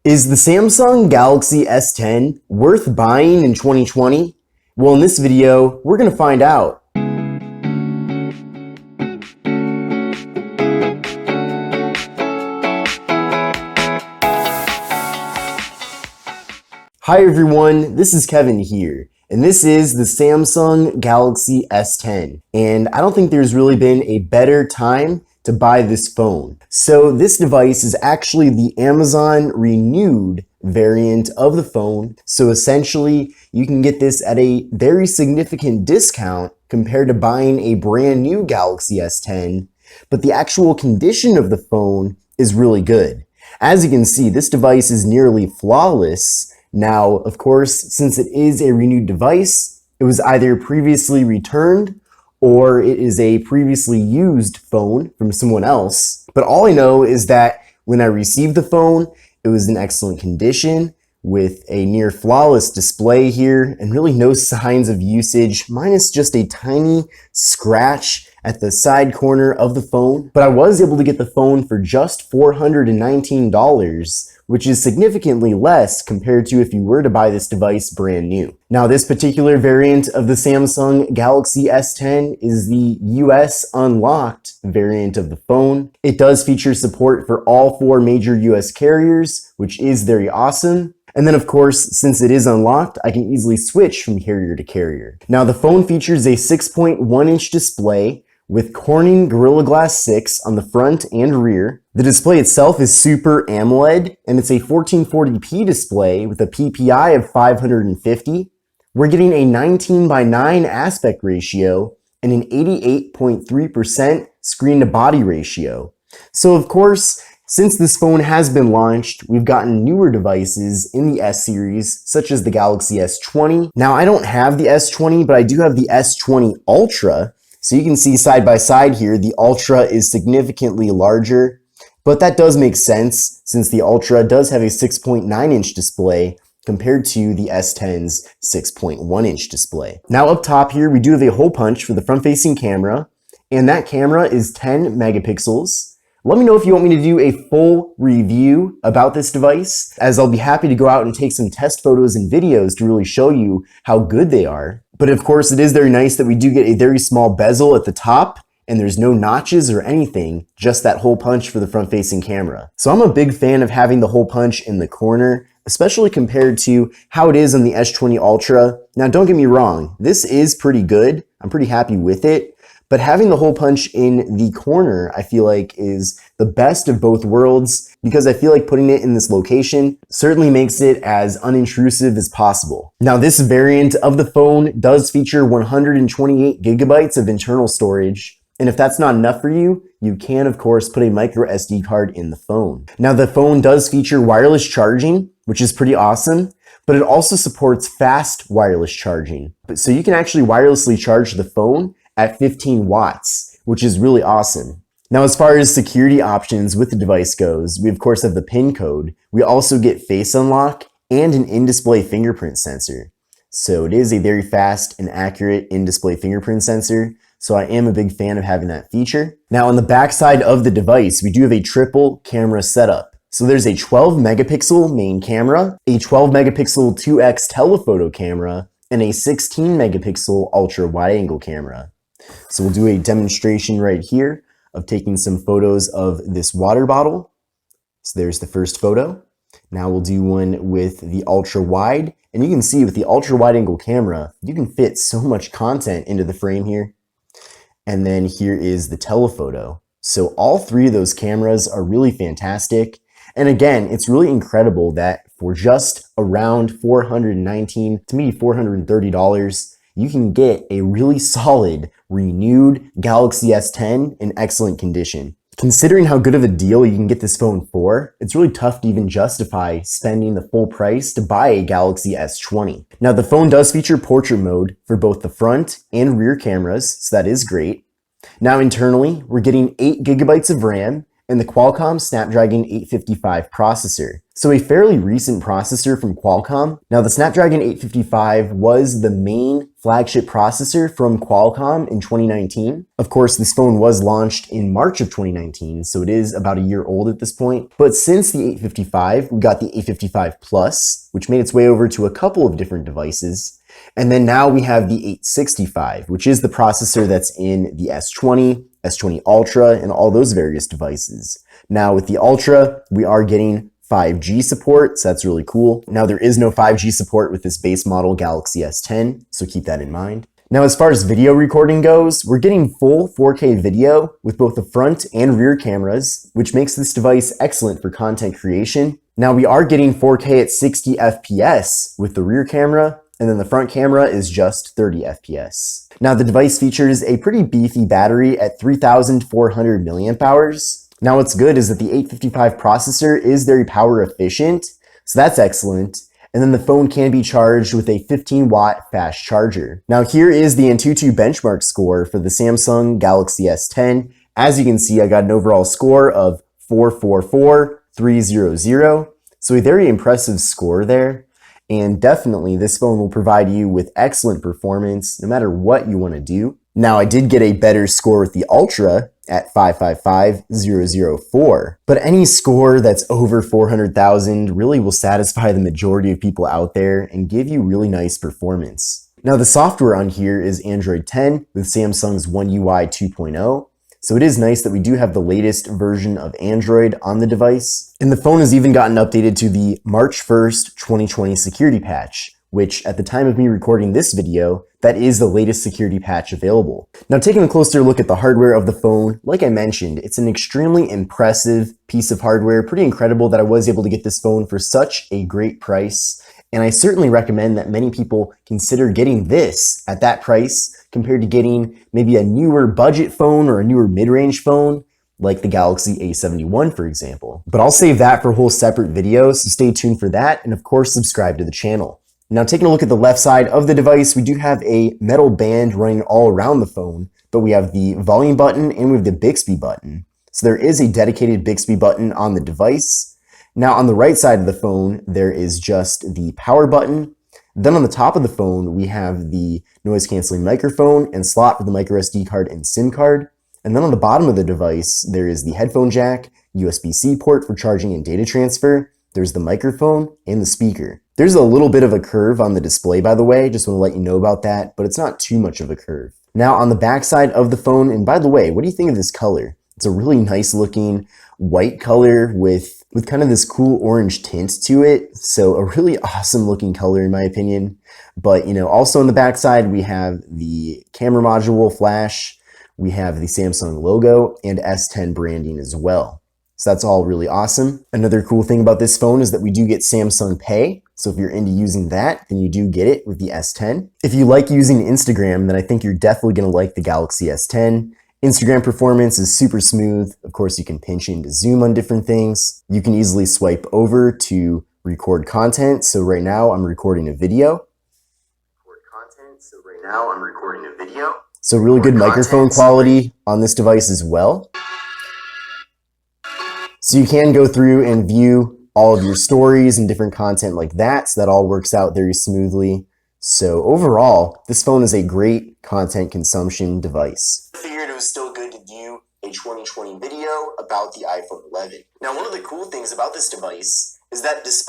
Is the Samsung Galaxy S10 worth buying in 2020? Well, in this video, we're going to find out. Hi everyone, this is Kevin here, and this is the Samsung Galaxy S10. And I don't think there's really been a better time to buy this phone. So this device is actually the Amazon renewed variant of the phone. So essentially, you can get this at a very significant discount compared to buying a brand new Galaxy S10, but the actual condition of the phone is really good. As you can see, this device is nearly flawless. Now, of course, since it is a renewed device, it was either previously returned or it is a previously used phone from someone else. But all I know is that when I received the phone, it was in excellent condition with a near flawless display here and really no signs of usage, minus just a tiny scratch at the side corner of the phone. But I was able to get the phone for just $419, which is significantly less compared to if you were to buy this device brand new. Now, this particular variant of the Samsung Galaxy S10 is the US unlocked variant of the phone. It does feature support for all 4 major US carriers, which is very awesome. And then of course, since it is unlocked, I can easily switch from carrier to carrier. Now, the phone features a 6.1-inch display with Corning Gorilla Glass 6 on the front and rear. The display itself is Super AMOLED, and it's a 1440p display with a PPI of 550. We're getting a 19:9 aspect ratio and an 88.3% screen-to-body ratio. So of course, since this phone has been launched, we've gotten newer devices in the S series, such as the Galaxy S20. Now, I don't have the S20, but I do have the S20 Ultra. So you can see side by side here, the Ultra is significantly larger, but that does make sense since the Ultra does have a 6.9-inch display compared to the S10's 6.1-inch display. Now up top here, we do have a hole punch for the front-facing camera, and that camera is 10 megapixels. Let me know if you want me to do a full review about this device, as I'll be happy to go out and take some test photos and videos to really show you how good they are. But of course, it is very nice that we do get a very small bezel at the top, and there's no notches or anything, just that hole punch for the front-facing camera. So I'm a big fan of having the hole punch in the corner, especially compared to how it is on the S20 Ultra. Now, don't get me wrong, this is pretty good. I'm pretty happy with it. But having the hole punch in the corner, I feel like is the best of both worlds, because I feel like putting it in this location certainly makes it as unintrusive as possible. Now, this variant of the phone does feature 128 gigabytes of internal storage. And if that's not enough for you, you can of course put a micro SD card in the phone. Now, the phone does feature wireless charging, which is pretty awesome, but it also supports fast wireless charging. So you can actually wirelessly charge the phone at 15 watts, which is really awesome. Now, as far as security options with the device goes, we of course have the PIN code. We also get face unlock and an in-display fingerprint sensor. So it is a very fast and accurate in-display fingerprint sensor. So I am a big fan of having that feature. Now, on the back side of the device, we do have a triple camera setup. So there's a 12 megapixel main camera, a 12 megapixel 2x telephoto camera, and a 16 megapixel ultra wide angle camera. So we'll do a demonstration right here of taking some photos of this water bottle. So there's the first photo. Now we'll do one with the ultra wide, and you can see with the ultra wide angle camera, you can fit so much content into the frame here. And then here is the telephoto. So all 3 of those cameras are really fantastic. And again, it's really incredible that for just around $419 to maybe $430, you can get a really solid, renewed Galaxy S10 in excellent condition. Considering how good of a deal you can get this phone for, it's really tough to even justify spending the full price to buy a Galaxy S20. Now, the phone does feature portrait mode for both the front and rear cameras, so that is great. Now, internally, we're getting 8 gigabytes of RAM and the Qualcomm Snapdragon 855 processor. So a fairly recent processor from Qualcomm. Now the Snapdragon 855 was the main flagship processor from Qualcomm in 2019. Of course, this phone was launched in March of 2019, so it is about a year old at this point. But since the 855, we got the 855 Plus, which made its way over to a couple of different devices. And then now we have the 865, which is the processor that's in the S20, S20 Ultra, and all those various devices. Now with the Ultra, we are getting 5G support, so that's really cool. Now there is no 5G support with this base model Galaxy S10, so keep that in mind. Now as far as video recording goes, we're getting full 4K video with both the front and rear cameras, which makes this device excellent for content creation. Now we are getting 4K at 60 FPS with the rear camera, and then the front camera is just 30 FPS. Now the device features a pretty beefy battery at 3,400 milliamp hours. Now what's good is that the 855 processor is very power efficient, so that's excellent. And then the phone can be charged with a 15-watt fast charger. Now here is the Antutu benchmark score for the Samsung Galaxy S10. As you can see, I got an overall score of 444,300. So a very impressive score there. And definitely this phone will provide you with excellent performance no matter what you want to do. Now I did get a better score with the Ultra at 555,004, but any score that's over 400,000 really will satisfy the majority of people out there and give you really nice performance. Now the software on here is Android 10 with Samsung's One UI 2.0. So it is nice that we do have the latest version of Android on the device. And the phone has even gotten updated to the March 1st, 2020 security patch, which at the time of me recording this video, that is the latest security patch available. Now taking a closer look at the hardware of the phone, like I mentioned, it's an extremely impressive piece of hardware. Pretty incredible that I was able to get this phone for such a great price. And I certainly recommend that many people consider getting this at that price compared to getting maybe a newer budget phone or a newer mid-range phone like the Galaxy A71, for example. But I'll save that for a whole separate video, so stay tuned for that, and of course subscribe to the channel. Now taking a look at the left side of the device, we do have a metal band running all around the phone, but we have the volume button and we have the Bixby button. So there is a dedicated Bixby button on the device. Now on the right side of the phone, there is just the power button. Then on the top of the phone, we have the noise canceling microphone and slot for the micro SD card and SIM card. And then on the bottom of the device, there is the headphone jack, USB-C port for charging and data transfer. There's the microphone and the speaker. There's a little bit of a curve on the display, by the way, just want to let you know about that, but it's not too much of a curve. Now on the back side of the phone, and by the way, what do you think of this color? It's a really nice looking white color with kind of this cool orange tint to it. So a really awesome looking color in my opinion. But also on the back side, we have the camera module flash, we have the Samsung logo and S10 branding as well. So that's all really awesome. Another cool thing about this phone is that we do get Samsung Pay. So if you're into using that, then you do get it with the S10. If you like using Instagram, then I think you're definitely gonna like the Galaxy S10. Instagram performance is super smooth. Of course, you can pinch in to zoom on different things. You can easily swipe over to record content. So right now I'm recording a video. So really good microphone quality on this device as well. So you can go through and view all of your stories and different content like that. So that all works out very smoothly. So overall, this phone is a great content consumption device. I figured it was still good to do a 2020 video about the iPhone 11. Now, one of the cool things about this device is that this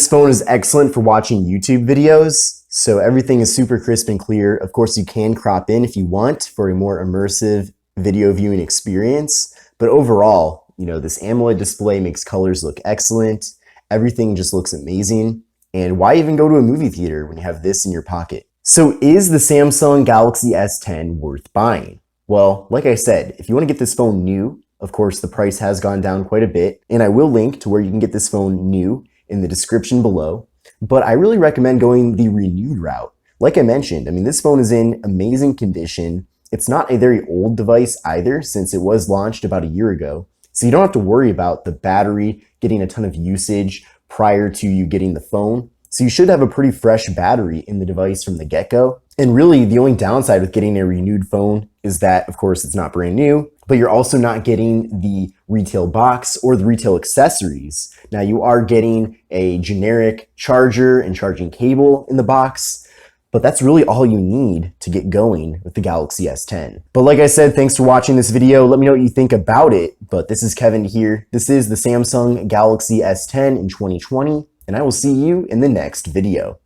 phone is excellent for watching YouTube videos. So everything is super crisp and clear. Of course, you can crop in if you want for a more immersive video viewing experience. But overall, this AMOLED display makes colors look excellent. Everything just looks amazing. And why even go to a movie theater when you have this in your pocket? So is the Samsung Galaxy S10 worth buying? Well, like I said, if you want to get this phone new, of course, the price has gone down quite a bit. And I will link to where you can get this phone new in the description below. But I really recommend going the renewed route. Like I mentioned, this phone is in amazing condition. It's not a very old device either, since it was launched about a year ago. So you don't have to worry about the battery getting a ton of usage prior to you getting the phone. So you should have a pretty fresh battery in the device from the get-go. And really, the only downside with getting a renewed phone is that, of course, it's not brand new, but you're also not getting the retail box or the retail accessories. Now, you are getting a generic charger and charging cable in the box, but that's really all you need to get going with the Galaxy S10. But like I said, thanks for watching this video. Let me know what you think about it. But this is Kevin here. This is the Samsung Galaxy S10 in 2020, and I will see you in the next video.